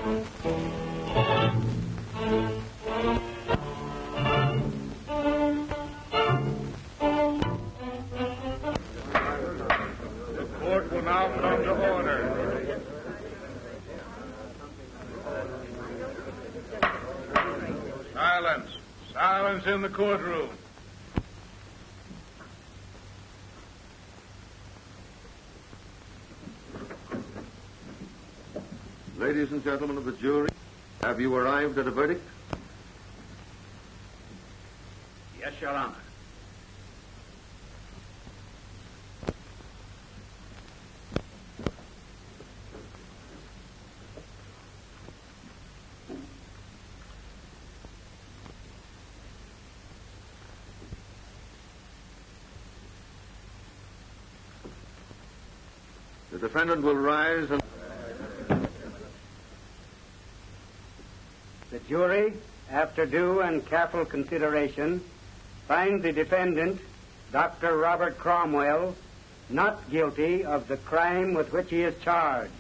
Court will now come to order. Silence. Silence in the courtroom. Ladies and gentlemen of the jury, have you arrived at a verdict? Yes, Your Honor. The defendant will rise and... The jury, after due and careful consideration, finds the defendant, Dr. Robert Cromwell, not guilty of the crime with which he is charged.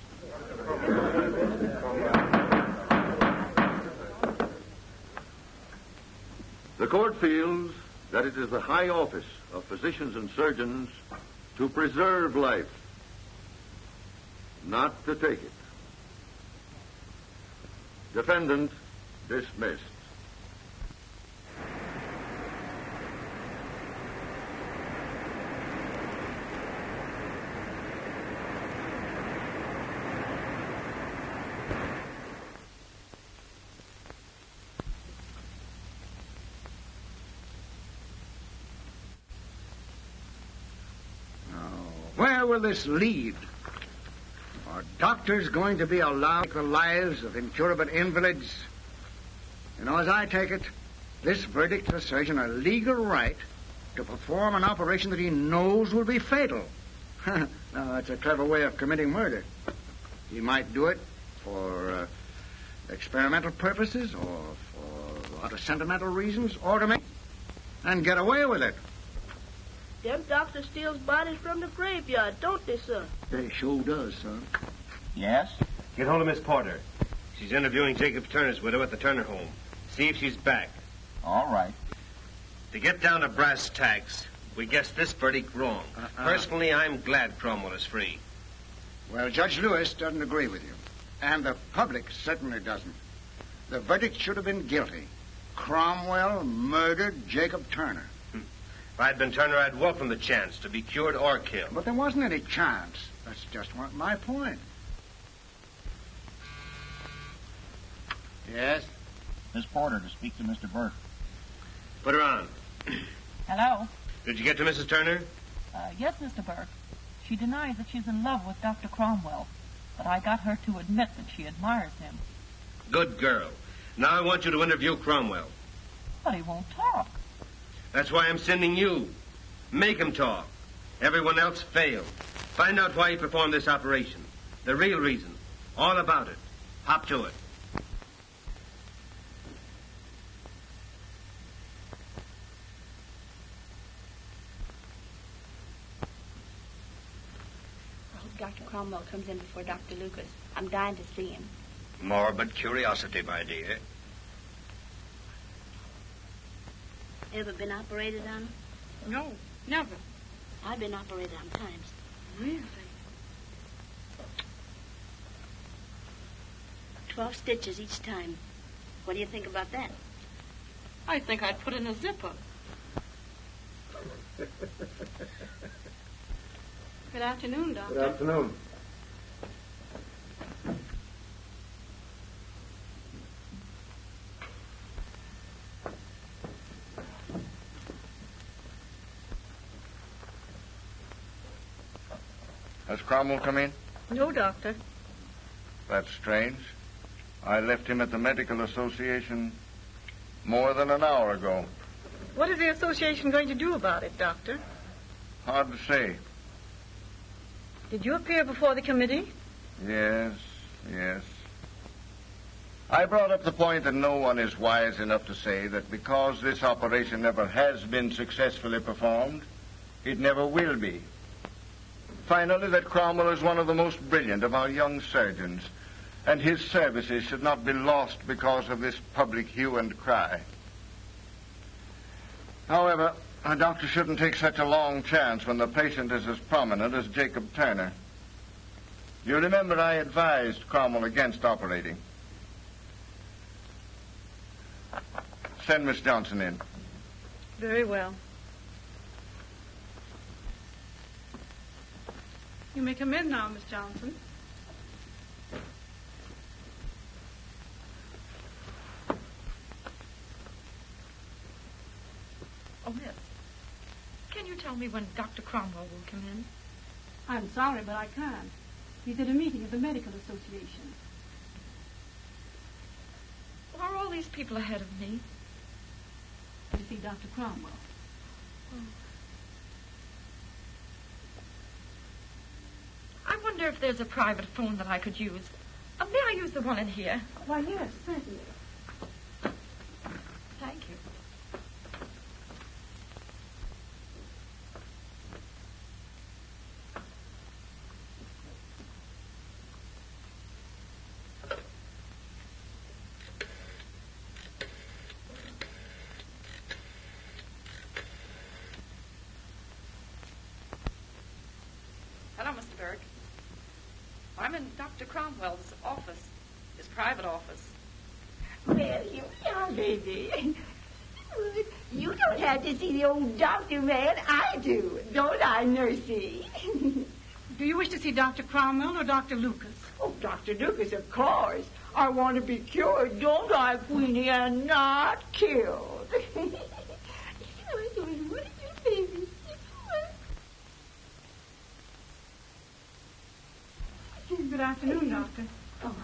The court feels that it is the high office of physicians and surgeons to preserve life, not to take it. Defendant dismissed. Where will this lead? Are doctors going to be allowed to take the lives of incurable invalids? You know, as I take it, this verdict gives a surgeon a legal right to perform an operation that he knows will be fatal. Now, that's a clever way of committing murder. He might do it for experimental purposes or for a lot of sentimental reasons, or to make and get away with it. Them doctors steals bodies from the graveyard, don't they, sir? They sure does, son. Yes? Get hold of Miss Porter. She's interviewing Jacob Turner's widow at the Turner home. See if she's back. All right. To get down to brass tacks, we guessed this verdict wrong. Personally, I'm glad Cromwell is free. Well, Judge Lewis doesn't agree with you. And the public certainly doesn't. The verdict should have been guilty. Cromwell murdered Jacob Turner. If I'd been Turner, I'd welcome the chance to be cured or killed. But there wasn't any chance. That's just my point. Yes? Miss Porter to speak to Mr. Burke. Put her on. Hello? Did you get to Mrs. Turner? Yes, Mr. Burke. She denies that she's in love with Dr. Cromwell, but I got her to admit that she admires him. Good girl. Now I want you to interview Cromwell. But he won't talk. That's why I'm sending you. Make him talk. Everyone else failed. Find out why he performed this operation. The real reason. All about it. Hop to it. I hope Dr. Cromwell comes in before Dr. Lucas. I'm dying to see him. Morbid curiosity, my dear. Ever been operated on? No, never. I've been operated on times. Really? 12 stitches each time. What do you think about that? I think I'd put in a zipper. Good afternoon, Doctor. Good afternoon. Has Cromwell come in? No, Doctor. That's strange. I left him at the Medical Association more than an hour ago. What is the association going to do about it, Doctor? Hard to say. Did you appear before the committee? Yes. I brought up the point that no one is wise enough to say that because this operation never has been successfully performed, it never will be. Finally, that Cromwell is one of the most brilliant of our young surgeons, and his services should not be lost because of this public hue and cry. However, a doctor shouldn't take such a long chance when the patient is as prominent as Jacob Turner. You remember I advised Cromwell against operating. Send Miss Johnson in. Very well. You may come in now, Miss Johnson. Oh, miss, can you tell me when Dr. Cromwell will come in? I'm sorry, but I can't. He's at a meeting of the Medical Association. Are all these people ahead of me? To see Dr. Cromwell. Oh. I wonder if there's a private phone that I could use. May I use the one in here? Why, yes, certainly. Thank you. Hello, Mr. Berg. I'm in Dr. Cromwell's office, his private office. Well, you young baby. You don't have to see the old doctor, man. I do. Don't I, Nursey? Do you wish to see Dr. Cromwell or Dr. Lucas? Oh, Dr. Lucas, of course. I want to be cured, don't I, Queenie, and not killed. What are you, baby? Good afternoon, Doctor. Oh,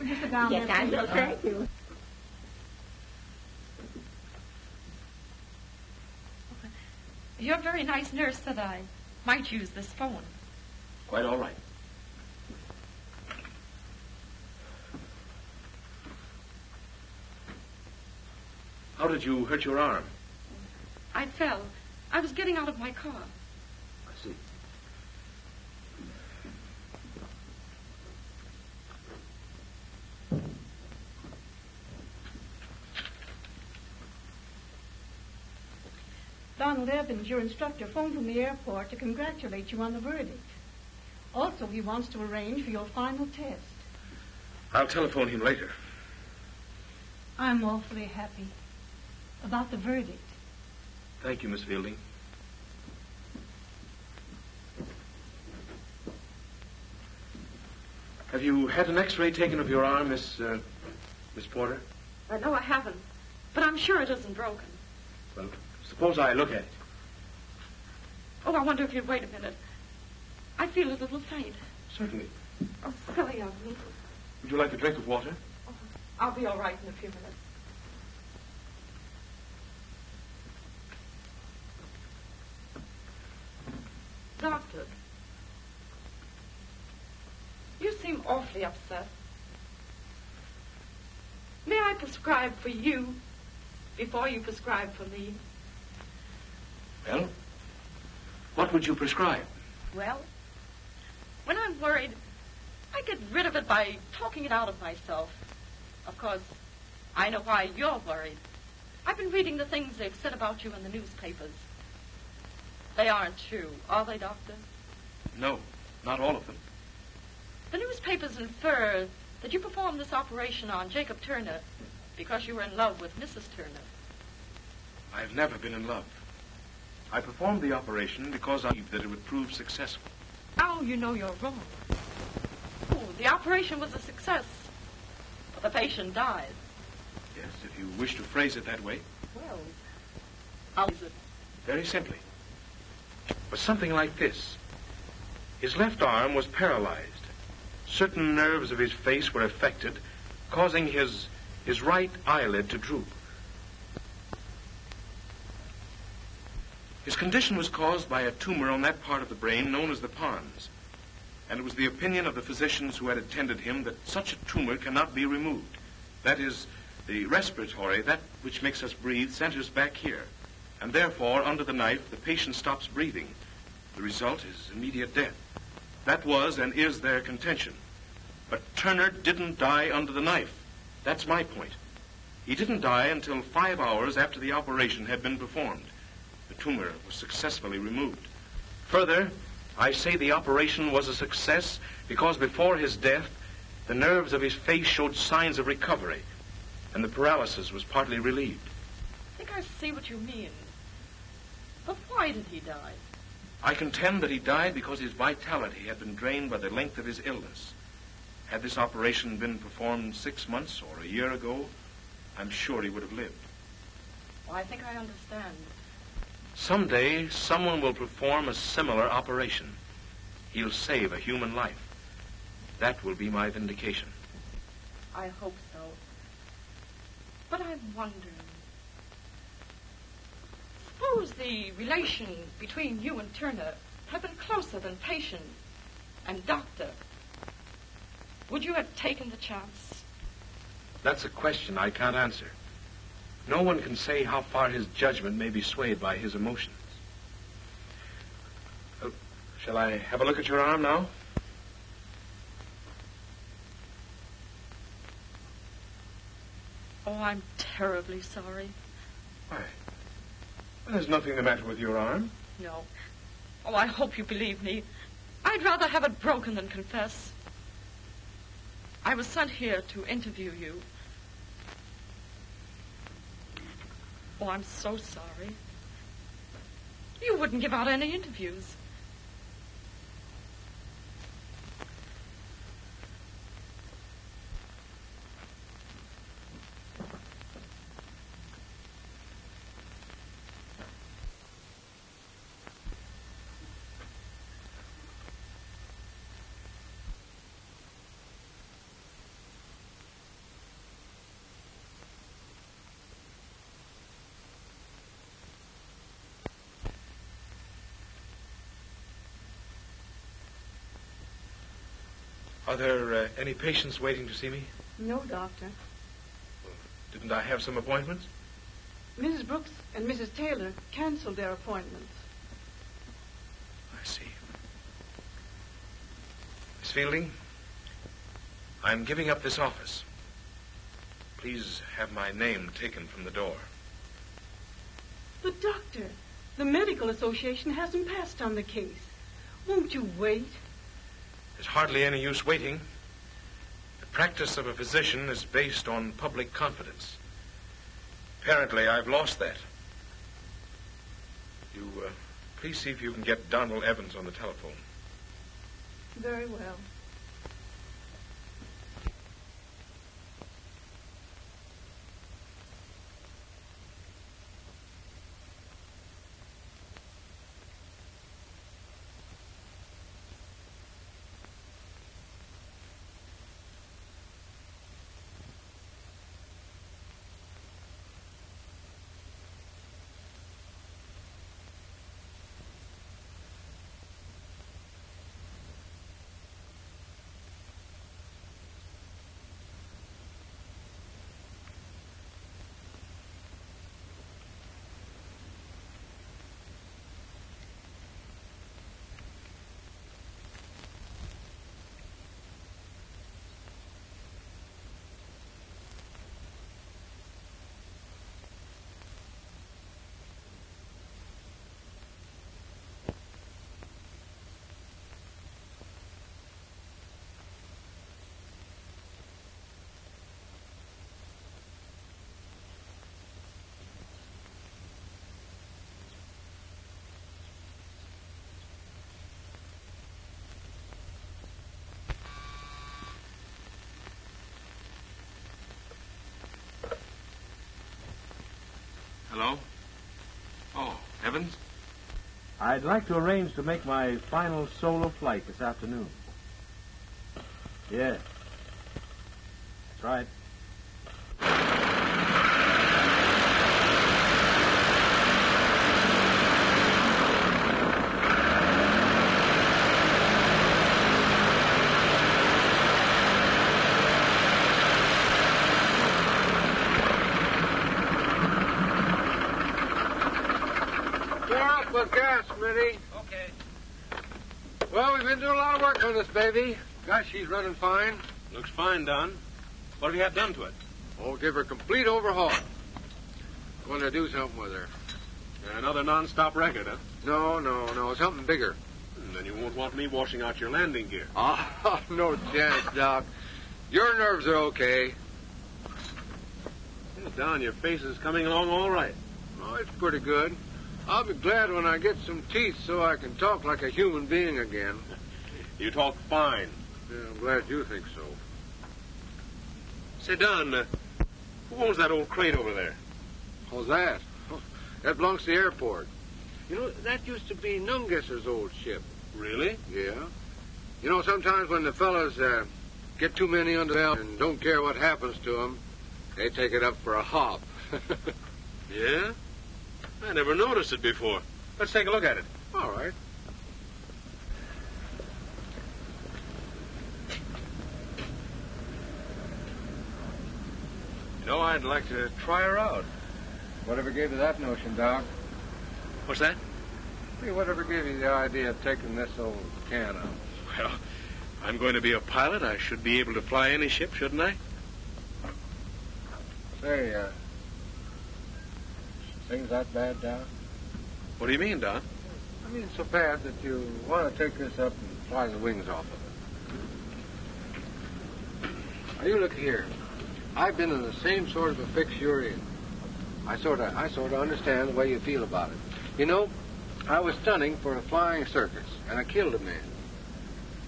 just sit down yes, there. I will. Thank you. Your very nice nurse said I might use this phone. Quite all right. How did you hurt your arm? I fell. I was getting out of my car. I see. Donald Evans, your instructor, phoned from the airport to congratulate you on the verdict. Also, he wants to arrange for your final test. I'll telephone him later. I'm awfully happy about the verdict. Thank you, Miss Fielding. Have you had an X-ray taken of your arm, Miss Porter? No, I haven't. But I'm sure it isn't broken. Well, suppose I look at it. Oh, I wonder if you'd wait a minute. I feel a little faint. Certainly. Oh, silly of me. Would you like a drink of water? Oh, I'll be all right in a few minutes. Doctor, you seem awfully upset. May I prescribe for you before you prescribe for me? Well, what would you prescribe? Well, when I'm worried, I get rid of it by talking it out of myself. Of course, I know why you're worried. I've been reading the things they've said about you in the newspapers. They aren't true, are they, Doctor? No, not all of them. The newspapers infer that you performed this operation on Jacob Turner because you were in love with Mrs. Turner. I've never been in love. I performed the operation because I believed that it would prove successful. Now you know you're wrong. Oh, the operation was a success, but the patient died. Yes, if you wish to phrase it that way. Well, how is it? Very simply. But something like this. His left arm was paralyzed. Certain nerves of his face were affected, causing his right eyelid to droop. His condition was caused by a tumor on that part of the brain known as the pons, and it was the opinion of the physicians who had attended him that such a tumor cannot be removed. That is, the respiratory, that which makes us breathe, centers back here, and therefore, under the knife, the patient stops breathing. The result is immediate death. That was and is their contention. But Turner didn't die under the knife. That's my point. He didn't die until 5 hours after the operation had been performed. The tumor was successfully removed. Further, I say the operation was a success because before his death, the nerves of his face showed signs of recovery, and the paralysis was partly relieved. I think I see what you mean. But why did he die? I contend that he died because his vitality had been drained by the length of his illness. Had this operation been performed 6 months or a year ago, I'm sure he would have lived. Well, I think I understand. Someday, someone will perform a similar operation. He'll save a human life. That will be my vindication. I hope so. But I'm wondering. Suppose the relation between you and Turner had been closer than patient and doctor. Would you have taken the chance? That's a question I can't answer. No one can say how far his judgment may be swayed by his emotions. Shall I have a look at your arm now? Oh, I'm terribly sorry. Why? Well, there's nothing the matter with your arm. No. Oh, I hope you believe me. I'd rather have it broken than confess. I was sent here to interview you. Oh, I'm so sorry. You wouldn't give out any interviews. Are there any patients waiting to see me? No, Doctor. Didn't I have some appointments? Mrs. Brooks and Mrs. Taylor canceled their appointments. I see. Miss Fielding, I'm giving up this office. Please have my name taken from the door. But, Doctor, the Medical Association hasn't passed on the case. Won't you wait? There's hardly any use waiting. The practice of a physician is based on public confidence. Apparently, I've lost that. You, please see if you can get Donald Evans on the telephone. Very well. Hello? Oh, Evans? I'd like to arrange to make my final solo flight this afternoon. Yes. That's right. Gas, Smitty. Okay. Well, we've been doing a lot of work on this baby. Gosh, she's running fine. Looks fine, Don. What have you had done to it? Oh, give her a complete overhaul. Going to do something with her. Another non-stop record, huh? No. Something bigger. Then you won't want me washing out your landing gear. Oh, no chance, Doc. Your nerves are okay. Hey, Don, your face is coming along all right. Oh, it's pretty good. I'll be glad when I get some teeth so I can talk like a human being again. You talk fine. Yeah, I'm glad you think so. Say, Don, who owns that old crate over there? How's that? Oh, that belongs to the airport. You know, that used to be Nungesser's old ship. Really? Yeah. You know, sometimes when the fellas get too many under the belt and don't care what happens to them, they take it up for a hop. Yeah? I never noticed it before. Let's take a look at it. All right. You know, I'd like to try her out. Whatever gave you that notion, Doc? What's that? Hey, whatever gave you the idea of taking this old can out? Well, I'm going to be a pilot. I should be able to fly any ship, shouldn't I? Say, things that bad, Doc? What do you mean, Don? I mean, so bad that you want to take this up and fly the wings off of it. Now, you look here. I've been in the same sort of a fix you're in. I sort of understand the way you feel about it. You know, I was stunning for a flying circus, and I killed a man.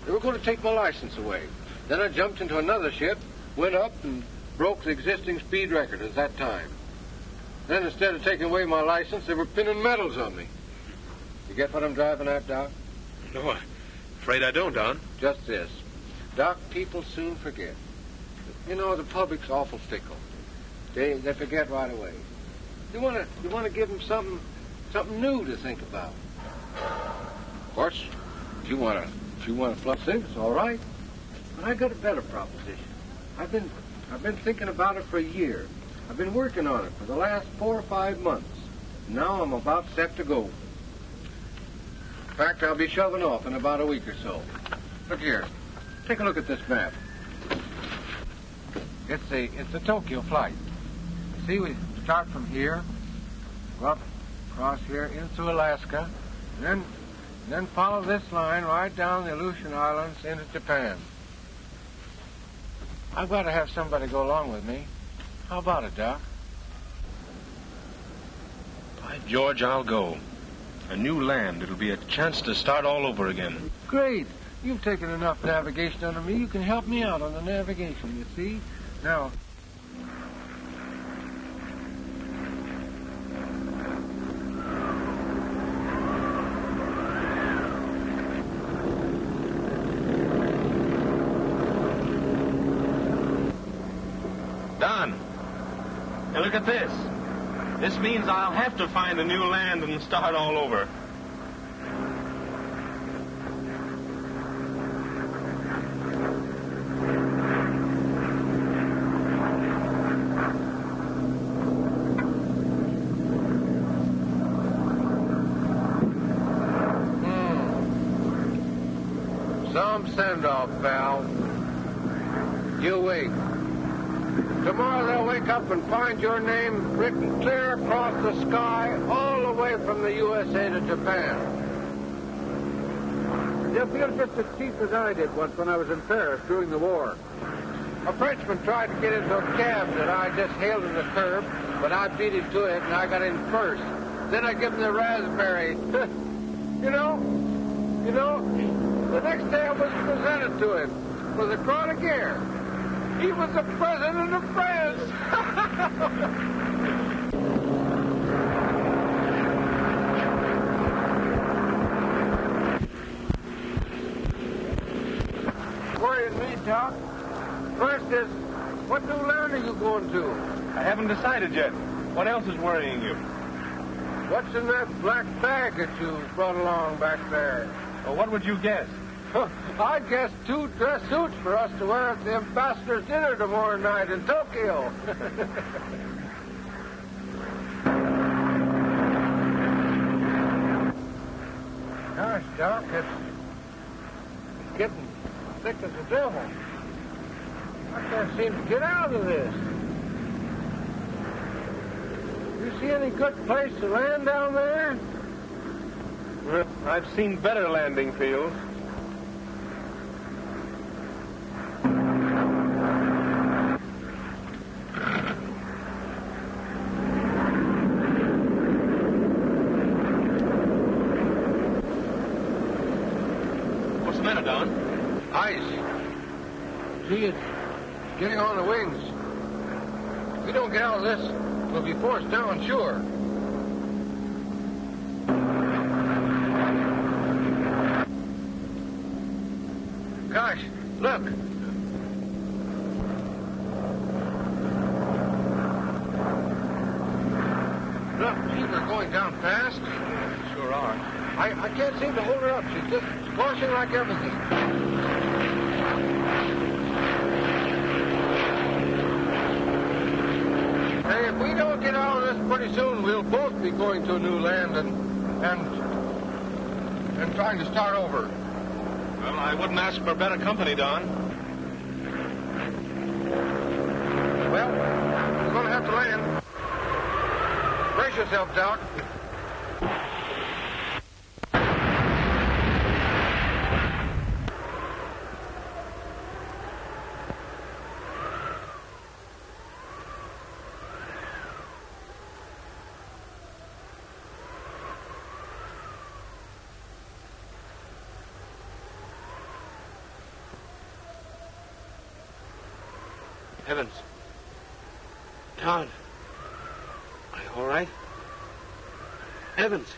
They were going to take my license away. Then I jumped into another ship, went up, and broke the existing speed record at that time. Then instead of taking away my license, they were pinning medals on me. You get what I'm driving at, Doc? No, I'm afraid I don't, Don. Just this. Doc, people soon forget. You know, the public's awful fickle. They forget right away. You want to give them something new to think about. Of course, if you want to fly things, all right. But I got a better proposition. I've been thinking about it for a year. I've been working on it for the last 4 or 5 months. Now I'm about set to go. In fact, I'll be shoving off in about a week or so. Look here. Take a look at this map. It's a Tokyo flight. See, we start from here, go up across here into Alaska, and then follow this line right down the Aleutian Islands into Japan. I've got to have somebody go along with me. How about it, Doc? By George, I'll go. A new land. It'll be a chance to start all over again. Great. You've taken enough navigation under me. You can help me out on the navigation, you see? Now... Don, now look at this. This means I'll have to find a new land and start all over. Some send-off, pal. You wait. Tomorrow they'll wake up and find your name written clear across the sky all the way from the USA to Japan. You'll feel just as cheap as I did once when I was in Paris during the war. A Frenchman tried to get into a cab that I just hailed in the curb, but I beat him to it and I got in first. Then I gave him the raspberry. You know, the next day I was presented to him for the Croix de Guerre. He was the president of France. Worrying me, Doc. First is, what new land are you going to? I haven't decided yet. What else is worrying you? What's in that black bag that you brought along back there? Well, what would you guess? I guess 2 dress suits for us to wear at the ambassador's dinner tomorrow night in Tokyo. Gosh, Doc, it's getting thick as the devil. I can't seem to get out of this. You see any good place to land down there? Well, I've seen better landing fields. What's the matter, Don? Ice. See, it's getting on the wings. If we don't get out of this, we'll be forced down, sure. Gosh, look. Look, gee, we're going down fast. Sure are. I can't seem to hold her up. She's just squashing like everything. Hey, if we don't get out of this pretty soon, we'll both be going to a new land and trying to start over. Well, I wouldn't ask for better company, Don. Well, we're going to have to land. Brace yourself, Doc. Heavens. Todd. Are you all right? Evans.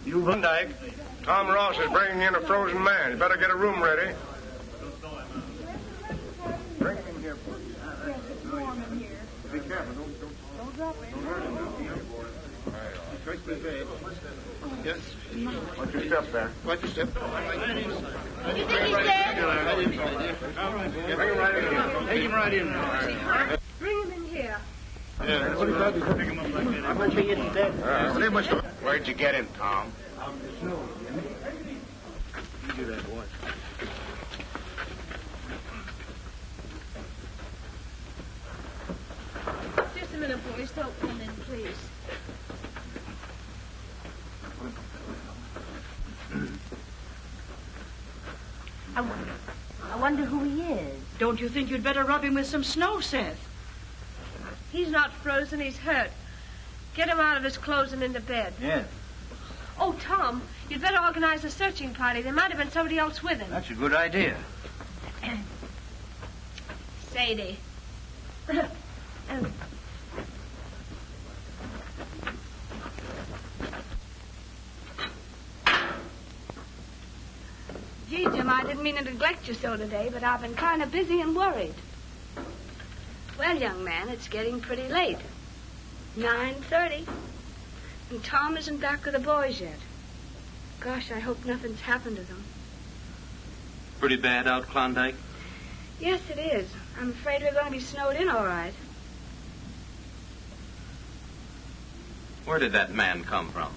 You Klondike. Tom Ross is bringing in a frozen man. You better get a room ready. Bring him in here, please. Be careful. Don't hurt him. Yes. Watch your step there. Watch your step. You think he's dead? Bring him right in. Take him right in. Bring him in here. Yeah. What about you pick him up like that? I must be dead. Where'd you get him, Tom? You do that, boy. Just a minute, boys. Don't come in, please. I wonder who he is. Don't you think you'd better rub him with some snow, Seth? He's not frozen. He's hurt. Get him out of his clothes and into bed. Yeah. Oh, Tom, you'd better organize a searching party. There might have been somebody else with him. That's a good idea. Sadie. Gee, Jim, I didn't mean to neglect you so today, but I've been kind of busy and worried. Well, young man, it's getting pretty late. 9:30. And Tom isn't back with the boys yet. Gosh, I hope nothing's happened to them. Pretty bad out Klondike? Yes, it is. I'm afraid we're going to be snowed in all right. Where did that man come from?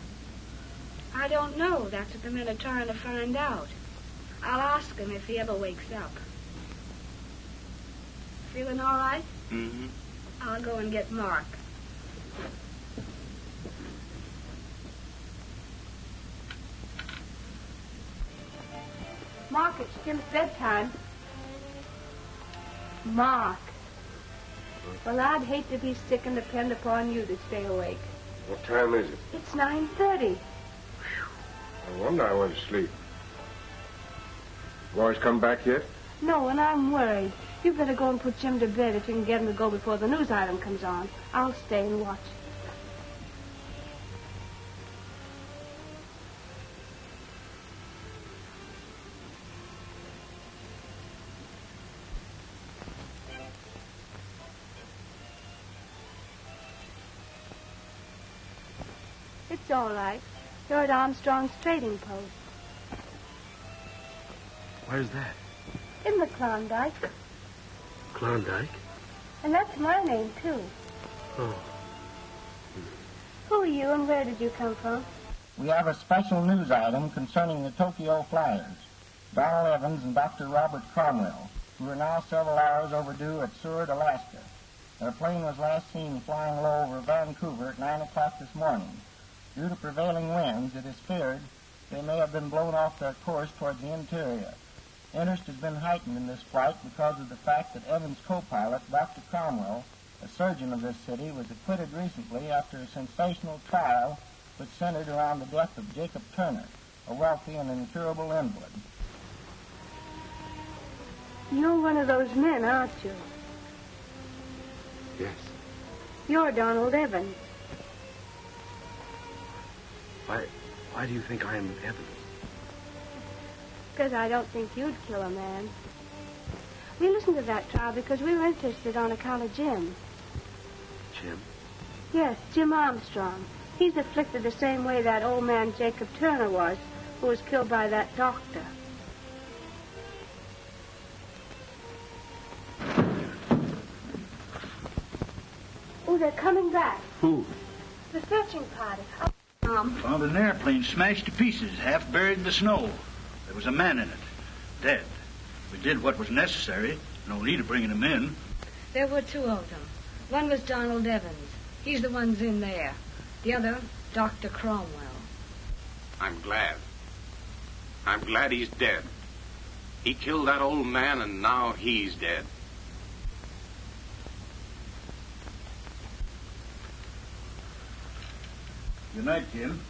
I don't know. That's what the men are trying to find out. I'll ask him if he ever wakes up. Feeling all right? Mm-hmm. I'll go and get Mark. Mark, it's Jim's bedtime. Mark. Well, I'd hate to be sick and depend upon you to stay awake. What time is it? It's 9:30. No wonder I went to sleep. Boys come back yet? No, and I'm worried. You better go and put Jim to bed if you can get him to go before the news item comes on. I'll stay and watch. It's all right. You're at Armstrong's trading post. Where's that? In the Klondike. Klondike? And that's my name, too. Oh. Who are you and where did you come from? We have a special news item concerning the Tokyo Flyers. Donald Evans and Dr. Robert Cromwell, who are now several hours overdue at Seward, Alaska. Their plane was last seen flying low over Vancouver at 9 o'clock this morning. Due to prevailing winds, it is feared they may have been blown off their course toward the interior. Interest has been heightened in this flight because of the fact that Evans' co-pilot, Dr. Cromwell, a surgeon of this city, was acquitted recently after a sensational trial which centered around the death of Jacob Turner, a wealthy and incurable invalid. You're one of those men, aren't you? Yes. You're Donald Evans. Why do you think I am Evans? Because I don't think you'd kill a man. We listened to that trial because we were interested on account of Jim. Jim? Yes, Jim Armstrong. He's afflicted the same way that old man Jacob Turner was, who was killed by that doctor. Oh, they're coming back. Who? The searching party. Found an airplane smashed to pieces, half buried in the snow. There was a man in it, dead. We did what was necessary. No need of bringing him in. There were two of them. One was Donald Evans. He's the one's in there. The other, Dr. Cromwell. I'm glad. I'm glad he's dead. He killed that old man, and now he's dead. Good night, Jim.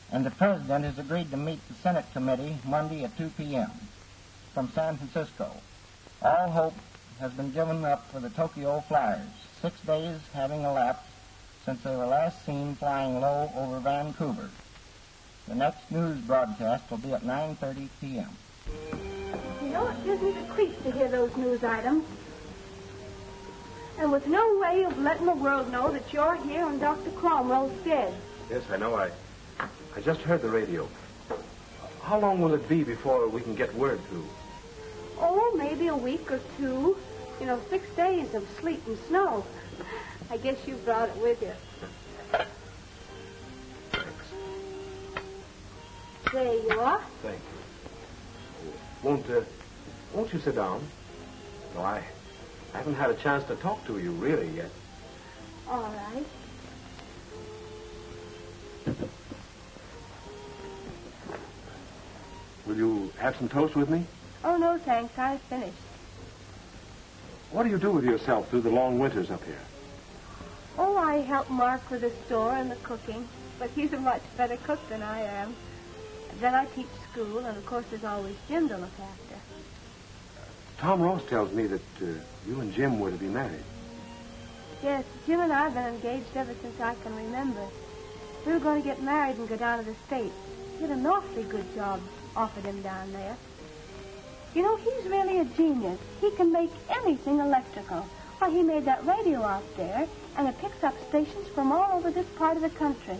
And the President has agreed to meet the Senate Committee Monday at 2 p.m. from San Francisco. All hope has been given up for the Tokyo Flyers, 6 days having elapsed since they were last seen flying low over Vancouver. The next news broadcast will be at 9:30 p.m. You know, it gives me the creeps to hear those news items. And with no way of letting the world know that you're here and Dr. Cromwell's dead. Yes, I know. I just heard the radio. How long will it be before we can get word through? Oh, maybe a week or two. 6 days of sleet and snow. I guess you brought it with you. There you are. Thank you. Won't you sit down? No, I haven't had a chance to talk to you really yet. All right. Will you have some toast with me? Oh, no, thanks. I've finished. What do you do with yourself through the long winters up here? Oh, I help Mark with the store and the cooking, but he's a much better cook than I am. Then I teach school, and of course there's always Jim to look after. Tom Ross tells me that you and Jim were to be married. Yes, Jim and I have been engaged ever since I can remember. We were going to get married and go down to the States. He had an awfully good job offered him down there. He's really a genius. He can make anything electrical. Why, he made that radio out there, and it picks up stations from all over this part of the country.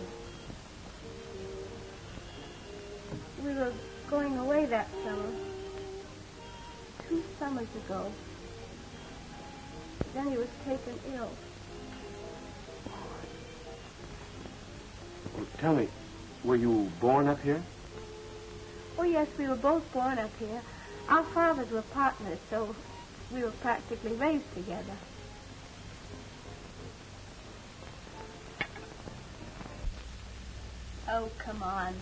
We were going away that summer. 2 summers ago. Then he was taken ill. Well, tell me, were you born up here? Oh, yes, we were both born up here. Our fathers were partners, so we were practically raised together. Oh, come on.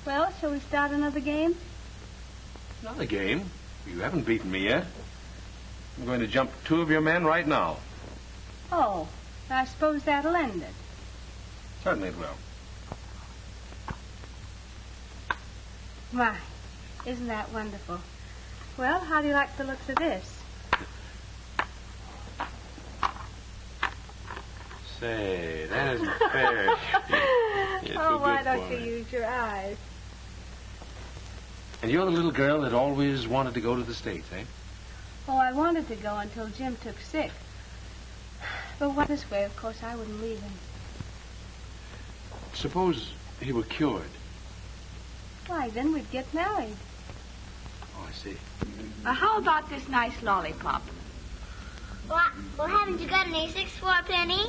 Well, shall we start another game? Not a game. You haven't beaten me yet. I'm going to jump 2 of your men right now. Oh, I suppose that'll end it. Certainly it will. My, isn't that wonderful? Well, how do you like the looks of this? Say, that isn't fair. Oh, why don't you use your eyes? And you're the little girl that always wanted to go to the States, eh? Oh, I wanted to go until Jim took sick. But this way, of course, I wouldn't leave him. Suppose he were cured. Why, then we'd get married. Oh, I see. How about this nice lollipop? Well, haven't you got any 6 for a penny?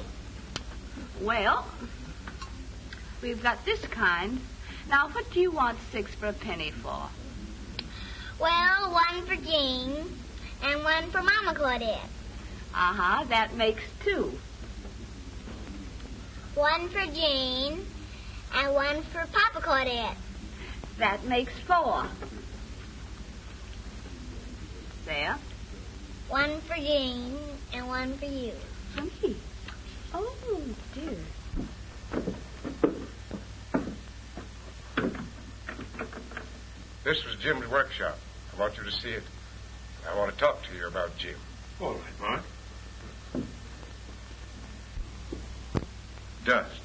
Well, we've got this kind. Now, what do you want 6 for a penny for? Well, 1 for Jean and 1 for Mama Claudette. Uh-huh, that makes 2. 1 for Jean and 1 for Papa Claudette. That makes 4. There. 1 for Jean and 1 for you. For me? Oh, dear. This was Jim's workshop. I want you to see it. I want to talk to you about Jim. All right, Mark. Dust.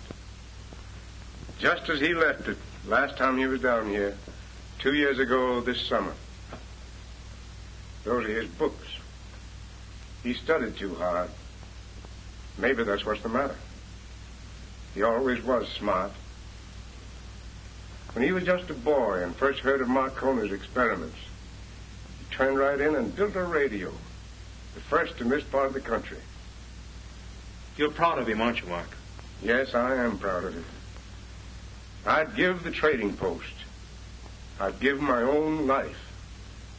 Just as he left it last time he was down here, 2 years ago this summer. Those are his books. He studied too hard. Maybe that's what's the matter. He always was smart. When he was just a boy and first heard of Marconi's experiments, he turned right in and built a radio, the first in this part of the country. You're proud of him, aren't you, Mark? Yes, I am proud of him. I'd give the trading post. I'd give my own life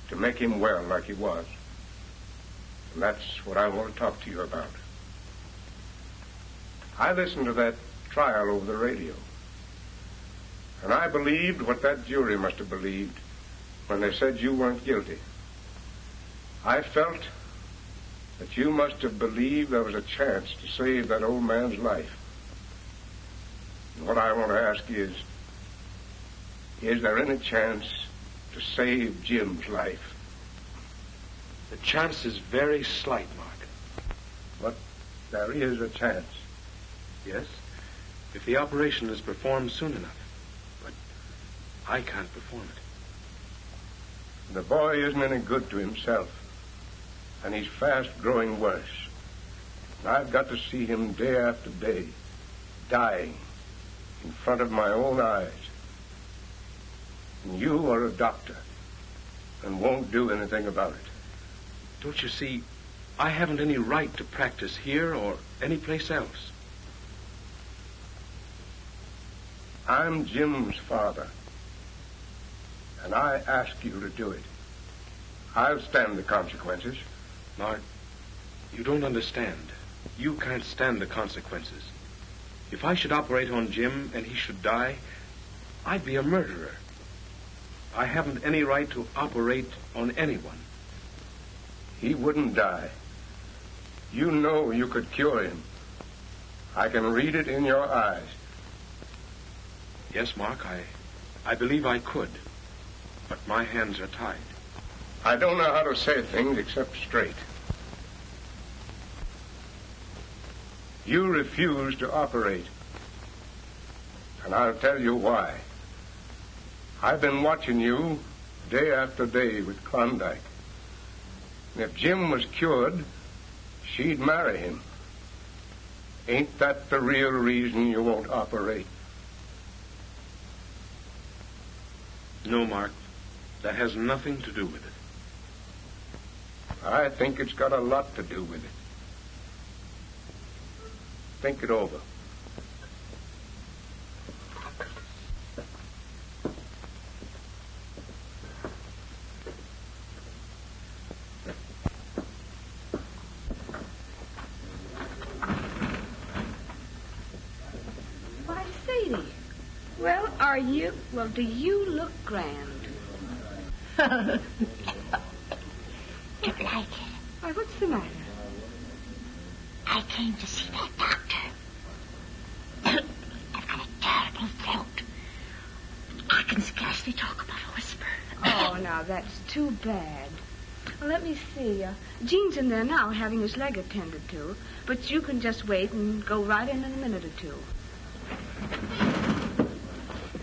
to make him well like he was. And that's what I want to talk to you about. I listened to that trial over the radio. And I believed what that jury must have believed when they said you weren't guilty. I felt that you must have believed there was a chance to save that old man's life. what I want to ask is there any chance to save Jim's life? The chance is very slight, Mark. But there is a chance. Yes, if the operation is performed soon enough. But I can't perform it. The boy isn't any good to himself, and he's fast growing worse. I've got to see him day after day, dying in front of my own eyes. And you are a doctor and won't do anything about it. Don't you see, I haven't any right to practice here or any place else. I'm Jim's father, and I ask you to do it. I'll stand the consequences. Mark, you don't understand. You can't stand the consequences. If I should operate on Jim and he should die, I'd be a murderer. I haven't any right to operate on anyone. He wouldn't die. You know you could cure him. I can read it in your eyes. Yes, Mark, I believe I could. But my hands are tied. I don't know how to say things except straight. You refuse to operate. And I'll tell you why. I've been watching you day after day with Klondike. And if Jim was cured, she'd marry him. Ain't that the real reason you won't operate? No, Mark. That has nothing to do with it. I think it's got a lot to do with it. Think it over. Why, Sadie. Well, are you? Well, do you look grand? Don't like it. Why, what's the matter? I came to see that doctor. I've got a terrible throat. I can scarcely talk about a whisper. Oh, now, that's too bad. Well, let me see. Gene's in there now having his leg attended to, but you can just wait and go right in a minute or two.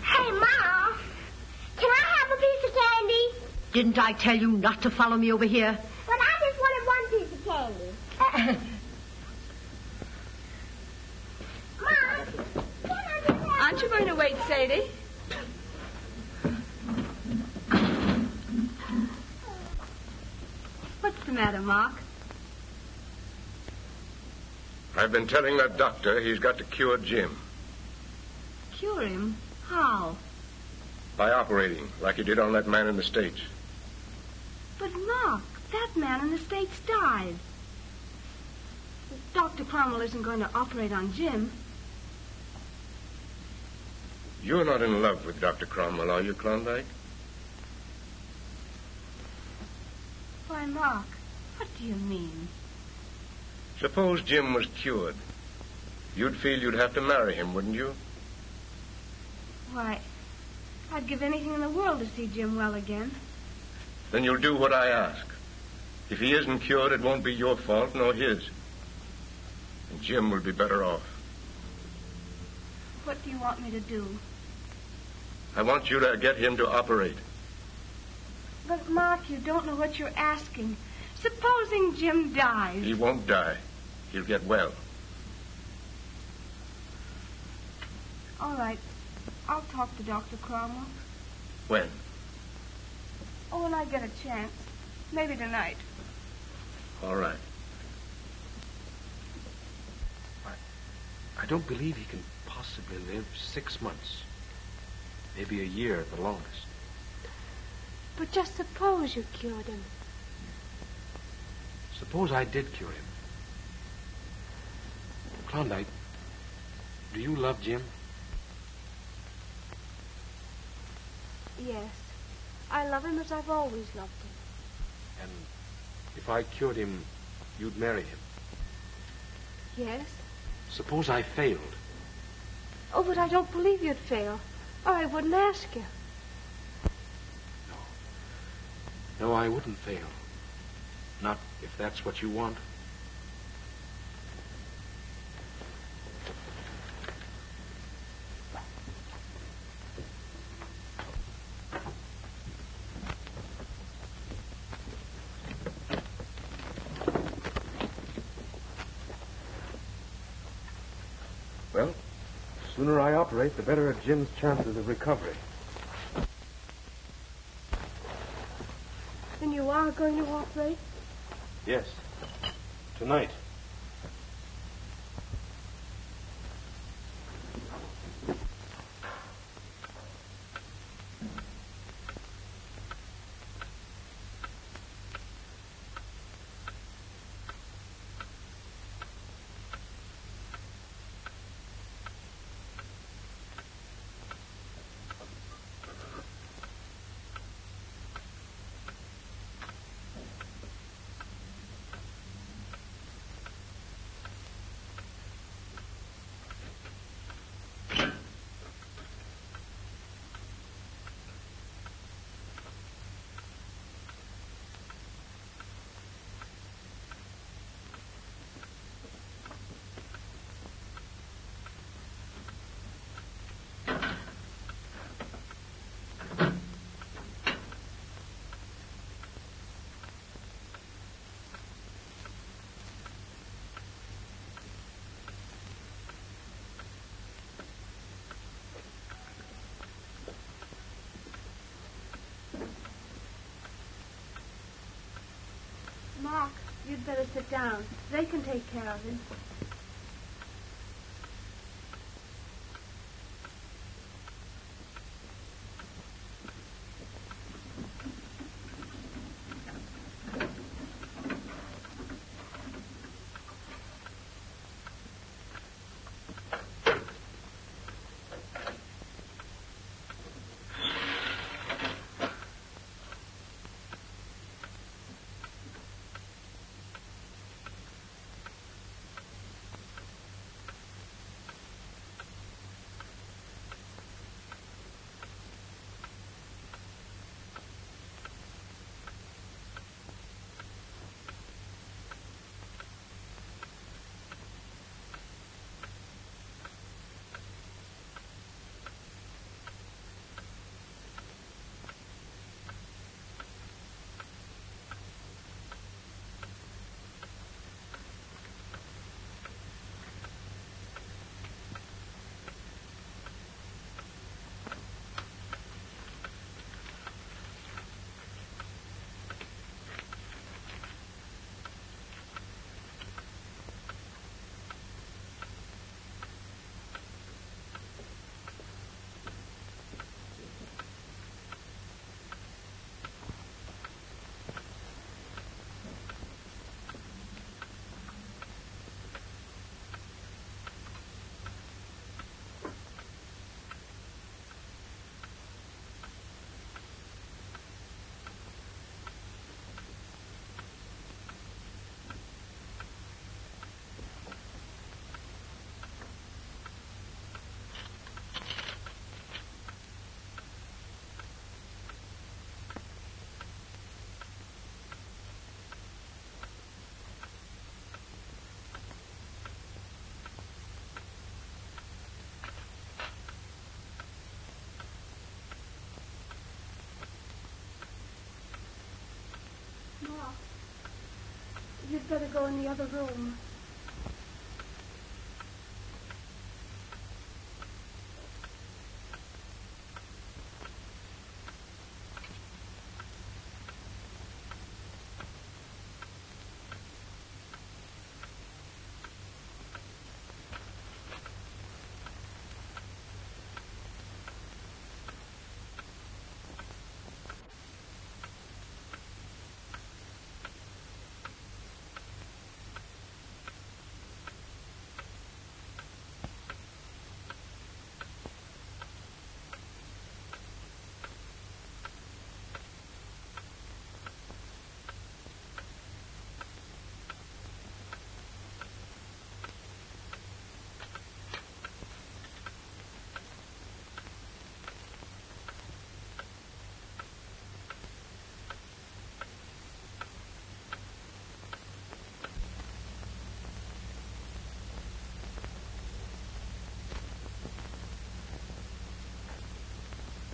Hey, Ma, can I have a piece of candy? Didn't I tell you not to follow me over here? But I just wanted one piece of candy. Ma, Aren't you going to wait, Sadie? What's the matter, Mark? I've been telling that doctor he's got to cure Jim. Cure him? How? By operating, like he did on that man in the States. But, Mark, that man in the States died. Dr. Cromwell isn't going to operate on Jim. You're not in love with Dr. Cromwell, are you, Klondike? Why, Mark, what do you mean? Suppose Jim was cured. You'd feel you'd have to marry him, wouldn't you? Why, I'd give anything in the world to see Jim well again. Then you'll do what I ask. If he isn't cured, it won't be your fault, nor his. And Jim will be better off. What do you want me to do? I want you to get him to operate. But, Mark, you don't know what you're asking. Supposing Jim dies. He won't die. He'll get well. All right. I'll talk to Dr. Cromwell. When? Oh, when I get a chance. Maybe tonight. All right. I don't believe he can possibly live 6 months. Maybe a year at the longest. But just suppose you cured him. Suppose I did cure him. Klondike, do you love Jim? Yes. I love him as I've always loved him. And if I cured him, you'd marry him? Yes. Suppose I failed. Oh, but I don't believe you'd fail, or I wouldn't ask you. No, I wouldn't fail. Not if that's what you want. Well, the sooner I operate, the better are Jim's chances of recovery. Then you are going to operate? Yes. Tonight. Mark, you'd better sit down. They can take care of him. Mark, you'd better go in the other room.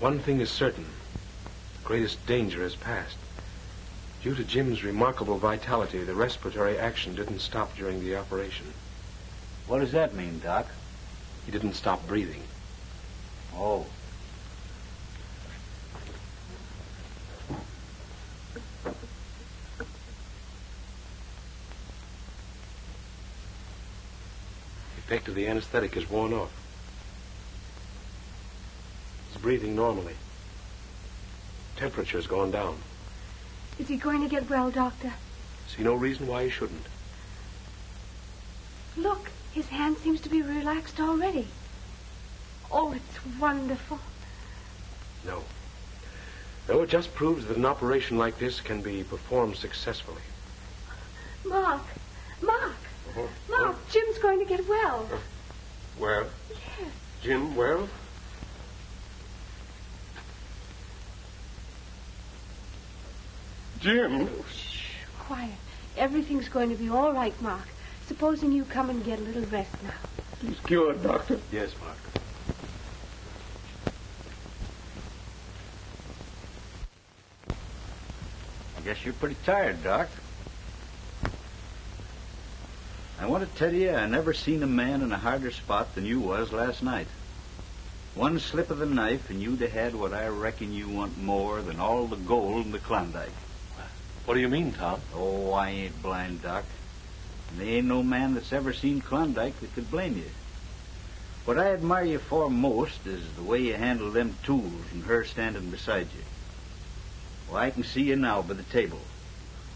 One thing is certain. The greatest danger has passed. Due to Jim's remarkable vitality, the respiratory action didn't stop during the operation. What does that mean, Doc? He didn't stop breathing. Oh. The effect of the anesthetic is worn off. He's breathing normally. Temperature's gone down. Is he going to get well, Doctor? See no reason why he shouldn't. Look, his hand seems to be relaxed already. Oh, it's wonderful. No. No, it just proves that an operation like this can be performed successfully. Mark! Mark, Jim's going to get well. Well? Yes. Jim, well? Jim? Oh, shh, quiet. Everything's going to be all right, Mark. Supposing you come and get a little rest now. He's cured, Doctor. Yes, Mark. I guess you're pretty tired, Doc. I want to tell you I never seen a man in a harder spot than you was last night. One slip of the knife and you'd have had what I reckon you want more than all the gold in the Klondike. What do you mean, Tom? Oh, I ain't blind, Doc. And there ain't no man that's ever seen Klondike that could blame you. What I admire you for most is the way you handle them tools and her standing beside you. Well, I can see you now by the table,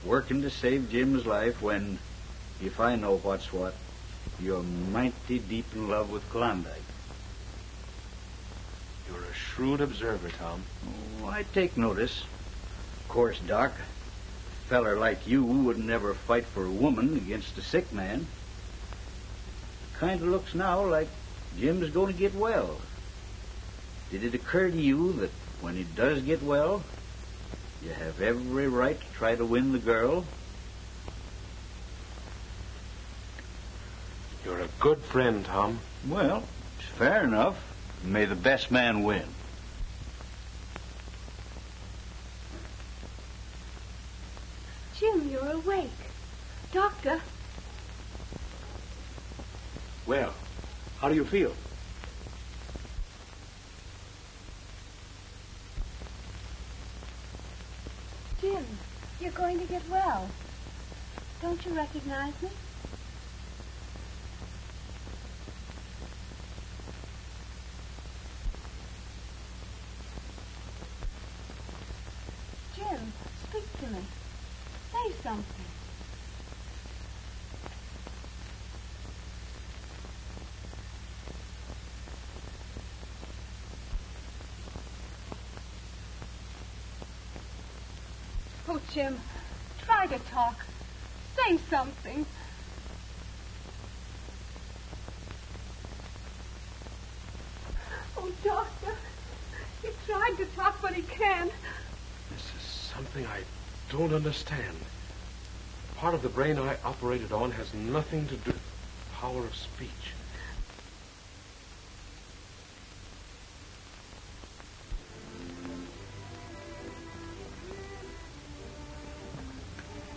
working to save Jim's life when, if I know what's what, you're mighty deep in love with Klondike. You're a shrewd observer, Tom. Oh, I take notice. Of course, Doc, a feller like you would never fight for a woman against a sick man. It kind of looks now like Jim's going to get well. Did it occur to you that when he does get well, you have every right to try to win the girl? You're a good friend, Tom. Well, it's fair enough. May the best man win. Jim, you're awake. Doctor. Well, how do you feel? Jim, you're going to get well. Don't you recognize me? Jim, speak to me. Say something. Oh, Jim, try to talk. Say something. Oh, Doctor, he tried to talk, but he can't. This is something I don't understand. Part of the brain I operated on has nothing to do with the power of speech.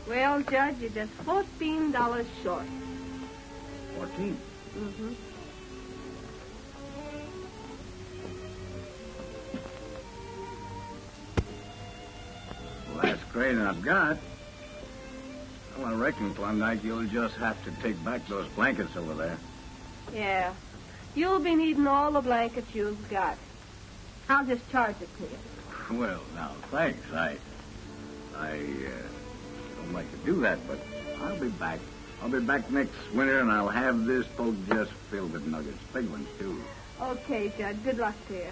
Well, Judge, you're just $14 short. 14? Mm-hmm. Well, that's great enough got. Well, I reckon, Klondike, you'll just have to take back those blankets over there. Yeah. You'll be needing all the blankets you've got. I'll just charge it to you. Well, now, thanks. I don't like to do that, but I'll be back. I'll be back next winter, and I'll have this boat just filled with nuggets. Big ones, too. Okay, Judge. Good luck to you.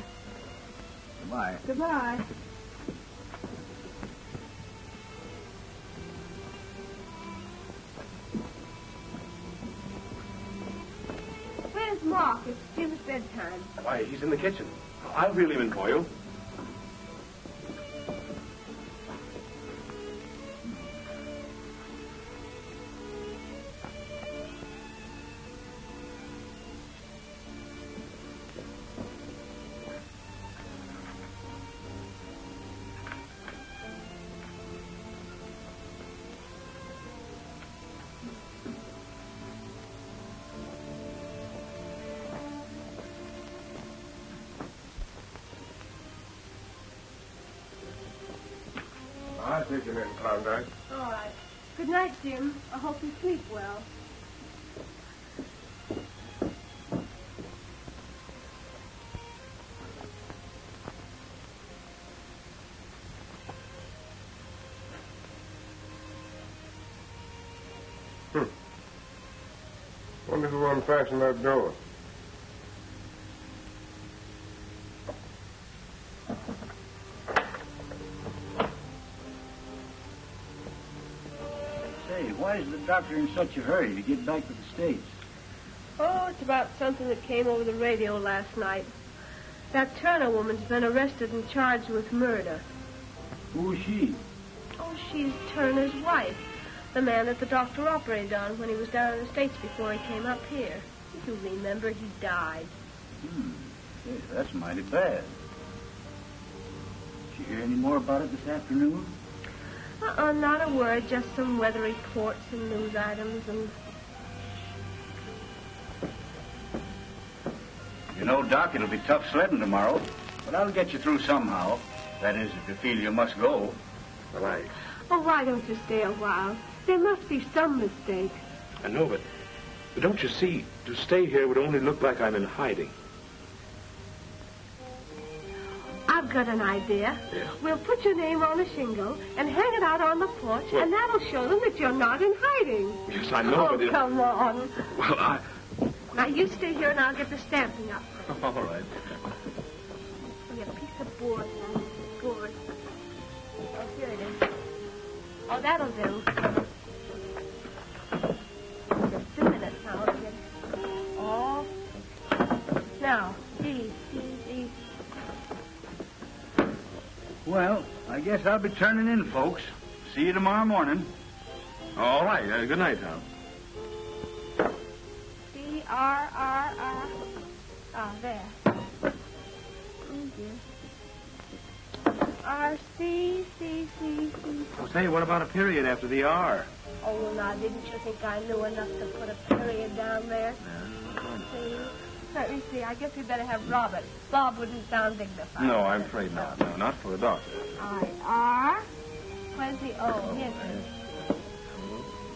Goodbye. Goodbye. Where's Mark? It's Jim's bedtime. Why, he's in the kitchen. I'll reel him in for you. taking in, Klondike. All right. Good night, Jim. I hope you sleep well. Wonder who unfastened that door. Say, why is the doctor in such a hurry to get back to the States? Oh, it's about something that came over the radio last night. That Turner woman's been arrested and charged with murder. Who is she? Oh, she's Turner's wife. The man that the doctor operated on when he was down in the States before he came up here. If you remember, he died. Yes, that's mighty bad. Did you hear any more about it this afternoon? Not a word, just some weather reports and news items and... You know, Doc, it'll be tough sledding tomorrow, but I'll get you through somehow. That is, if you feel you must go. Well, Oh, why don't you stay a while? There must be some mistake. I know, but don't you see, to stay here would only look like I'm in hiding. I've got an idea. Yeah. We'll put your name on a shingle and hang it out on the porch, and that'll show them that you're not in hiding. Yes, I know, Oh, but come on. Well, Now, you stay here, and I'll get the stamping up. All right. Give me a piece of board now. Board. Oh, here it is. Oh, that'll do. Just a minute now. I'll get it all fixed. Now, D. Well, I guess I'll be turning in, folks. See you tomorrow morning. All right. Good night, Tom. C-R-R-R. Ah, there. Oh, dear. R-C-C-C-C. Well, say, what about a period after the R? Oh, well, now, didn't you think I knew enough to put a period down there? See? Let me see. I guess we better have Robert. Bob wouldn't sound dignified. No, I'm afraid not. No, not for a doctor. All right. R. Where's the O? Here's it.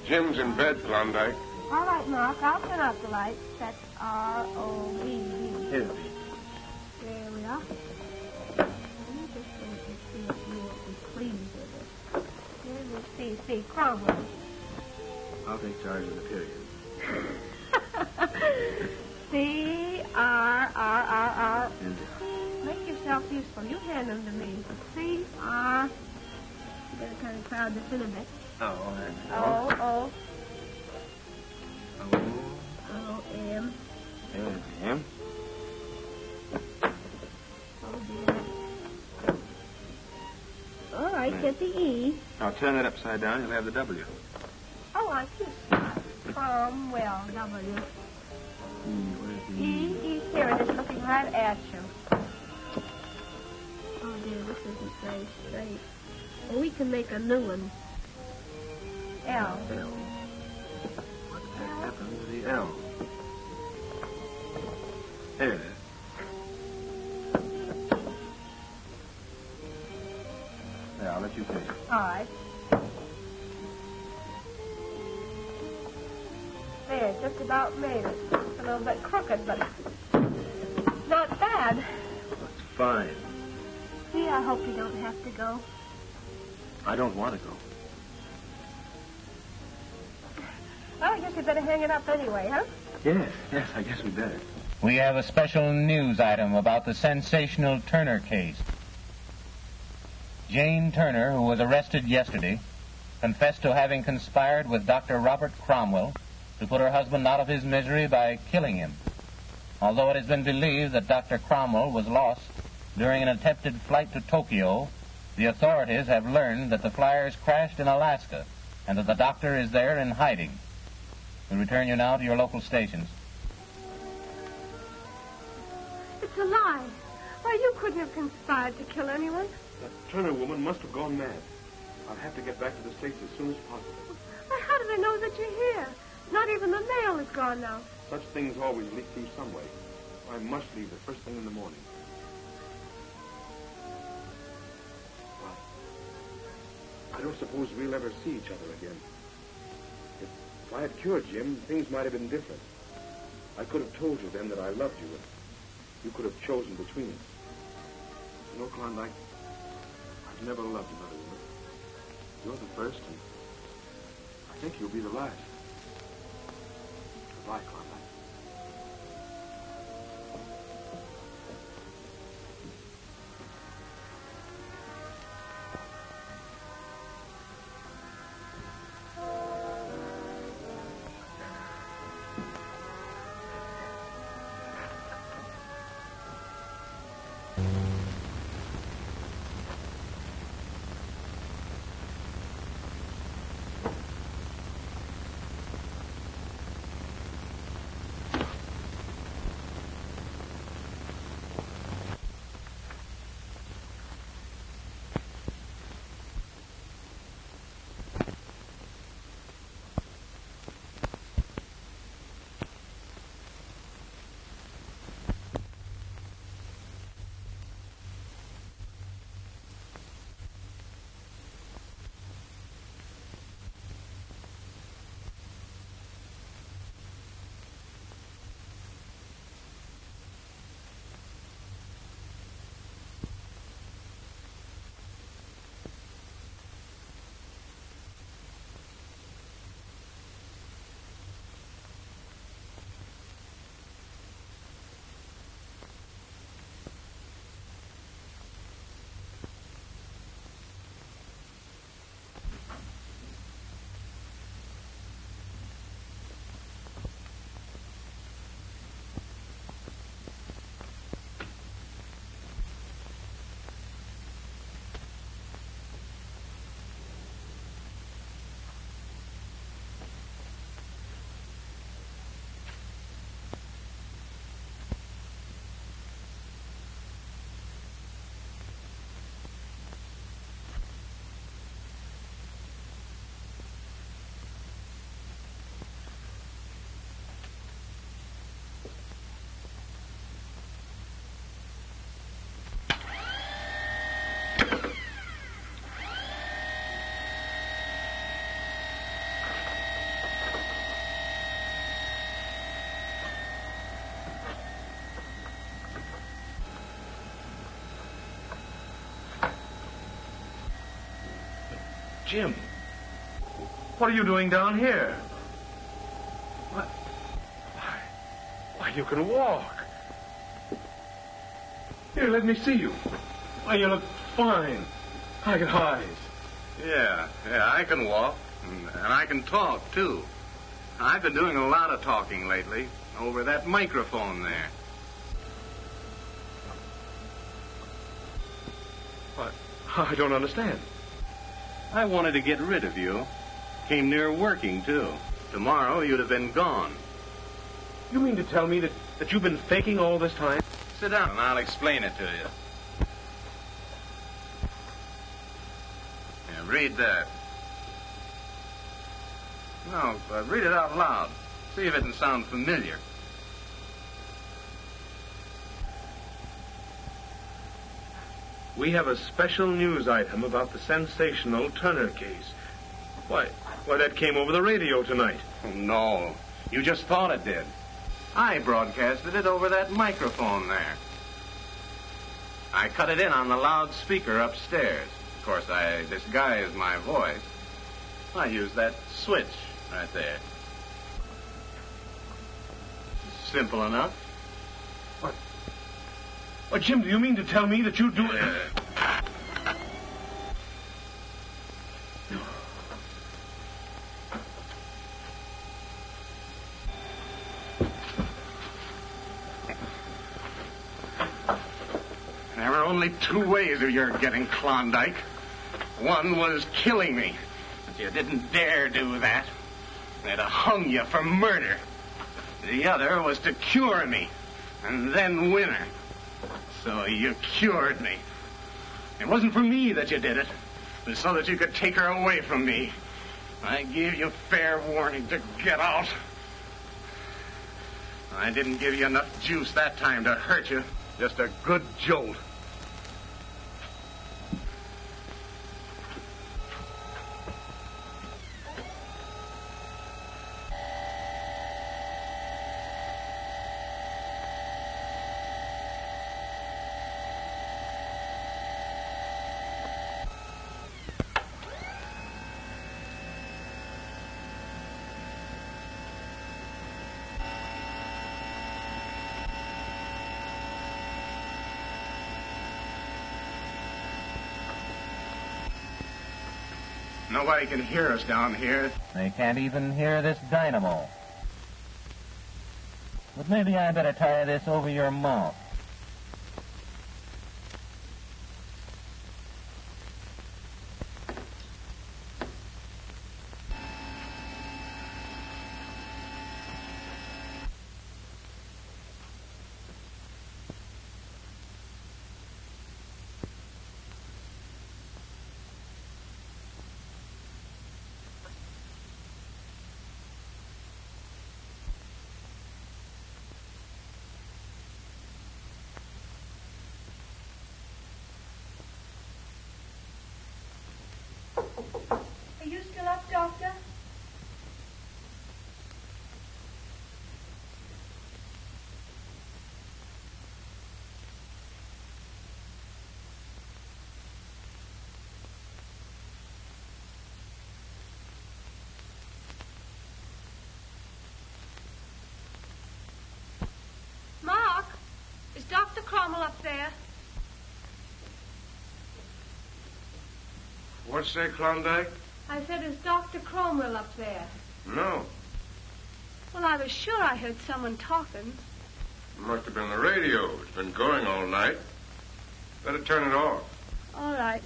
Jim's in bed, Klondike. All right, Mark. I'll turn out the lights. That's R-O-B-B. Here. There we are. Let me just wait to see if you will be pleased with it. Here's the C. Cromwell. I'll take charge of the period. C-R-R-R-R. Make yourself useful. You hand them to me. C-R. You better kind of crowd this in a bit. Oh, O-O. O-M. M. Oh, dear. All right, get the E. Now turn that upside down. You'll have the W. Oh, I see. Cromwell, W. E, here it is, looking right at you. Oh, dear, this isn't very straight. Well, we can make a new one. L. What happened to the L? There it is. Yeah, I'll let you finish. All right. There, just about made it. It's a little bit crooked, but not bad. That's fine. See, I hope you don't have to go. I don't want to go. Well, I guess you better hang it up anyway, huh? Yes, I guess we better. We have a special news item about the sensational Turner case. Jane Turner, who was arrested yesterday, confessed to having conspired with Dr. Robert Cromwell to put her husband out of his misery by killing him. Although it has been believed that Dr. Cromwell was lost during an attempted flight to Tokyo, the authorities have learned that the flyers crashed in Alaska and that the doctor is there in hiding. We return you now to your local stations. It's a lie. Why, you couldn't have conspired to kill anyone. That Turner woman must have gone mad. I'll have to get back to the States as soon as possible. Why, how do they know that you're here? Not even the mail is gone now. Such things always leak through some way. I must leave the first thing in the morning. I don't suppose we'll ever see each other again. If I had cured Jim, things might have been different. I could have told you then that I loved you, and you could have chosen between us. You know, Klondike, I've never loved another woman. You're the first, and I think you'll be the last. Goodbye, Klondike. Jim, what are you doing down here? What? Why, you can walk. Here, let me see you. Why, you look fine. Like eyes. Yeah, I can walk, and I can talk, too. I've been doing a lot of talking lately, over that microphone there. What? I don't understand. I wanted to get rid of you. Came near working, too. Tomorrow, you'd have been gone. You mean to tell me that you've been faking all this time? Sit down, and I'll explain it to you. Yeah, read that. No, read it out loud. See if it can sound familiar. We have a special news item about the sensational Turner case. Why, that came over the radio tonight. No, you just thought it did. I broadcasted it over that microphone there. I cut it in on the loudspeaker upstairs. Of course, I disguised my voice. I used that switch right there. Simple enough. Oh, Jim, do you mean to tell me that you do it? There were only two ways of your getting Klondike. One was killing me, but you didn't dare do that. They'd have hung you for murder. The other was to cure me, and then win her. So you cured me. It wasn't for me that you did it. It was so that you could take her away from me. I gave you fair warning to get out. I didn't give you enough juice that time to hurt you. Just a good jolt. Nobody can hear us down here. They can't even hear this dynamo. But maybe I better tie this over your mouth. Are you still up, Doctor? Mark, is Dr. Cromwell up there? What's that, Klondike? I said, is Dr. Cromwell up there? No. Well, I was sure I heard someone talking. It must have been the radio. It's been going all night. Better turn it off. All right.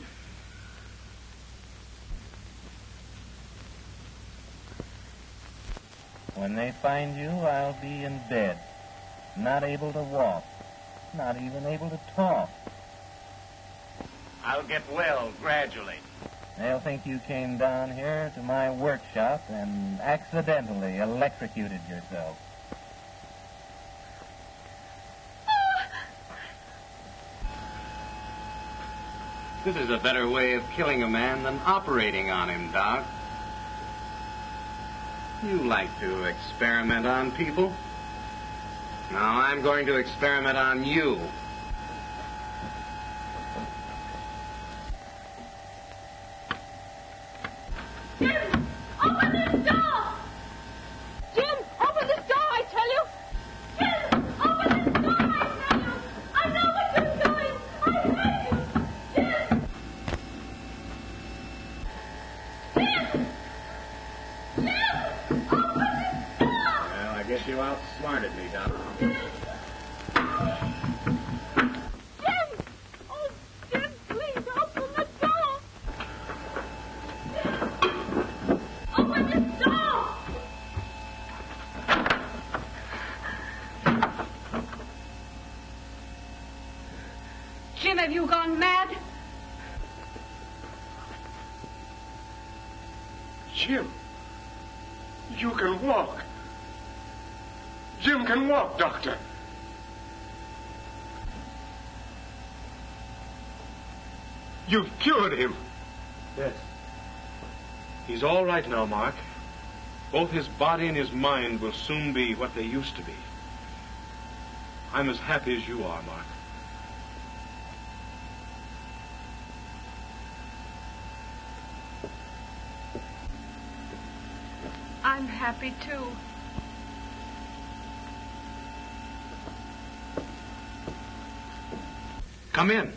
When they find you, I'll be in bed. Not able to walk. Not even able to talk. I'll get well gradually. They'll think you came down here to my workshop and accidentally electrocuted yourself. This is a better way of killing a man than operating on him, Doc. You like to experiment on people. Now I'm going to experiment on you. Jim, open this door! Jim, open this door, I tell you! Jim, open this door, I tell you! I know what you're doing! I hate you! Jim! Jim! Jim! Open this door! Well, I guess you outsmarted me, Doc. Jim! Oh, Jim, please open the door! Open this door! Jim, have you gone mad? Jim, you can walk. Jim can walk, Doctor. You've cured him. Yes. He's all right now, Mark. Both his body and his mind will soon be what they used to be. I'm as happy as you are, Mark. I'm happy, too. Come in.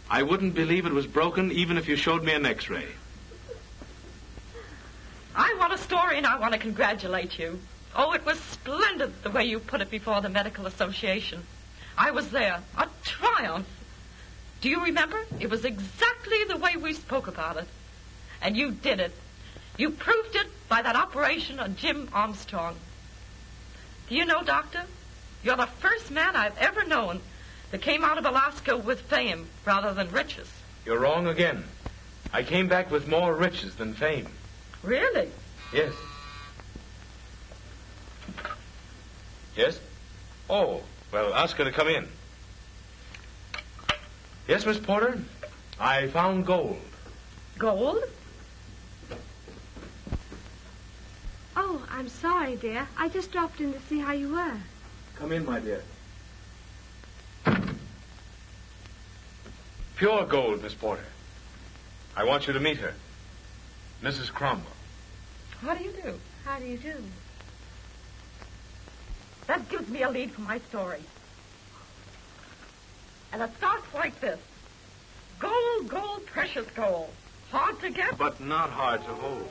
I wouldn't believe it was broken even if you showed me an X-ray. I want a story and I want to congratulate you. Oh, it was splendid the way you put it before the Medical Association. I was there. A triumph. Do you remember? It was exactly the way we spoke about it. And you did it. You proved it by that operation on Jim Armstrong. Do you know, Doctor, you're the first man I've ever known that came out of Alaska with fame rather than riches. You're wrong again. I came back with more riches than fame. Really? Yes. Yes? Oh, well, ask her to come in. Yes, Miss Porter? I found gold. Gold? Oh, I'm sorry, dear. I just dropped in to see how you were. Come in, my dear. Pure gold, Miss Porter. I want you to meet her. Mrs. Cromwell. How do you do? How do you do? That gives me a lead for my story. And it starts like this. Gold, gold, precious gold. Hard to get, but not hard to hold.